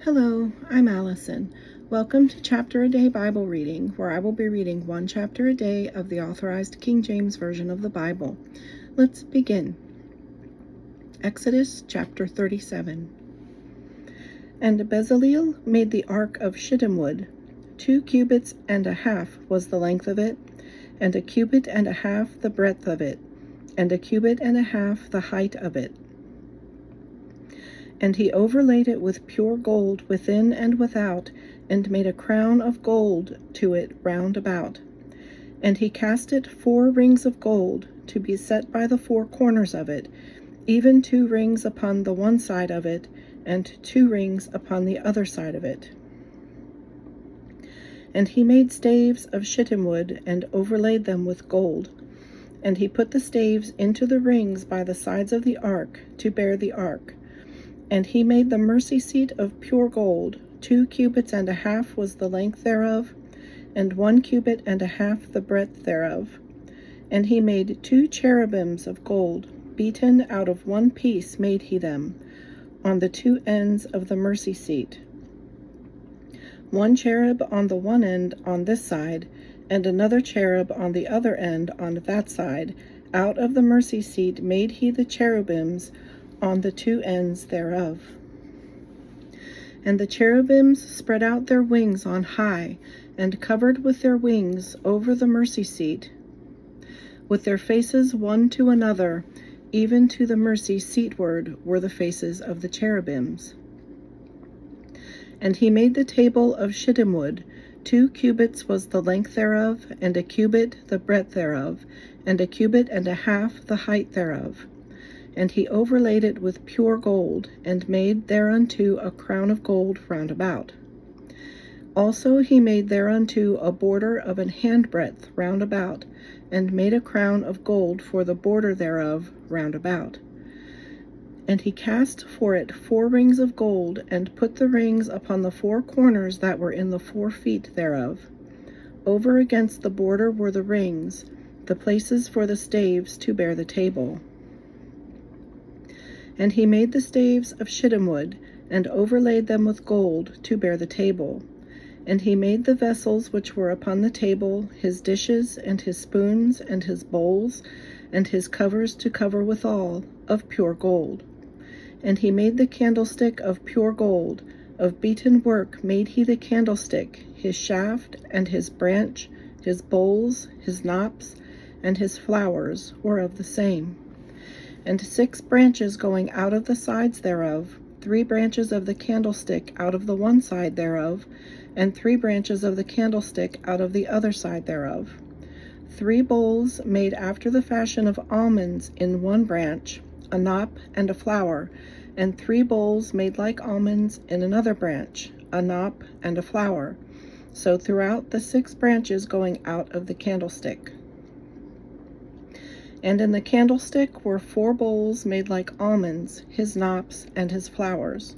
Hello, I'm Allison. Welcome to Chapter a Day Bible Reading, where I will be reading one chapter a day of the Authorized King James Version of the Bible. Let's begin. Exodus chapter 37. And Bezaleel made the ark of shittim wood. 2 cubits and a half was the length of it, and a cubit and a half the breadth of it, and a cubit and a half the height of it. And he overlaid it with pure gold within and without, and made a crown of gold to it round about. And he cast it 4 rings of gold, to be set by the 4 corners of it, even 2 rings upon the one side of it, and 2 rings upon the other side of it. And he made staves of shittim wood, and overlaid them with gold. And he put the staves into the rings by the sides of the ark, to bear the ark. And he made the mercy seat of pure gold. 2 cubits and a half was the length thereof, and 1 cubit and a half the breadth thereof. And he made 2 cherubims of gold, beaten out of 1 piece made he them, on the 2 ends of the mercy seat. 1 cherub on the one end on this side, and another cherub on the other end on that side. Out of the mercy seat made he the cherubims on the 2 ends thereof. And the cherubims spread out their wings on high, and covered with their wings over the mercy seat, with their faces one to another, even to the mercy seatward were the faces of the cherubims. And he made the table of shittim wood. 2 cubits was the length thereof, and a cubit the breadth thereof, and a cubit and a half the height thereof. And he overlaid it with pure gold, and made thereunto a crown of gold round about. Also he made thereunto a border of an handbreadth round about, and made a crown of gold for the border thereof round about. And he cast for it 4 rings of gold, and put the rings upon the 4 corners that were in the 4 feet thereof. Over against the border were the rings, the places for the staves to bear the table. And he made the staves of shittim wood, and overlaid them with gold, to bear the table. And he made the vessels which were upon the table, his dishes, and his spoons, and his bowls, and his covers to cover withal, of pure gold. And he made the candlestick of pure gold. Of beaten work made he the candlestick, his shaft, and his branch, his bowls, his knops, and his flowers were of the same. And 6 branches going out of the sides thereof, 3 branches of the candlestick out of the one side thereof, and 3 branches of the candlestick out of the other side thereof. 3 bowls made after the fashion of almonds in one branch, a knop and a flower, and 3 bowls made like almonds in another branch, a knop and a flower, so throughout the 6 branches going out of the candlestick. And in the candlestick were 4 bowls made like almonds, his knops and his flowers,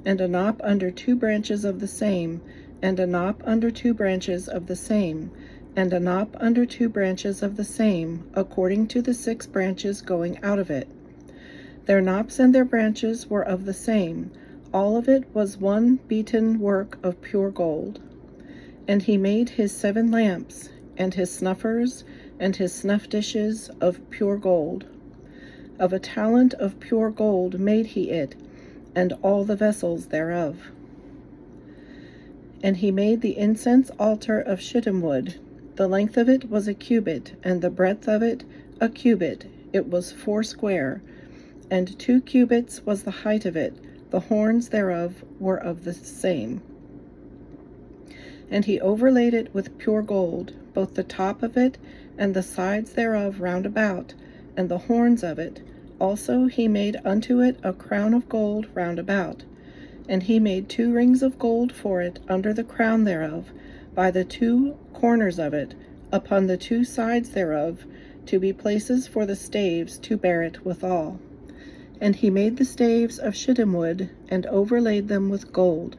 and a knop under 2 branches of the same, and a knop under 2 branches of the same, and a knop under 2 branches of the same, according to the 6 branches going out of it. Their knops and their branches were of the same. All of it was one beaten work of pure gold. And he made his 7 lamps, and his snuffers, and his snuff dishes of pure gold. Of a talent of pure gold made he it, and all the vessels thereof. And he made the incense altar of shittim wood. The length of it was a cubit, and the breadth of it a cubit. It was 4 square, and 2 cubits was the height of it. The horns thereof were of the same. And he overlaid it with pure gold, both the top of it and the sides thereof round about, and the horns of it. Also he made unto it a crown of gold round about. And he made 2 rings of gold for it under the crown thereof, by the 2 corners of it, upon the 2 sides thereof, to be places for the staves to bear it withal. And he made the staves of shittim wood, and overlaid them with gold.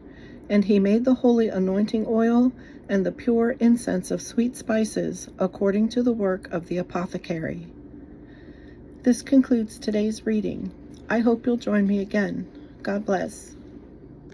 And he made the holy anointing oil, and the pure incense of sweet spices, according to the work of the apothecary. This concludes today's reading. I hope you'll join me again. God bless.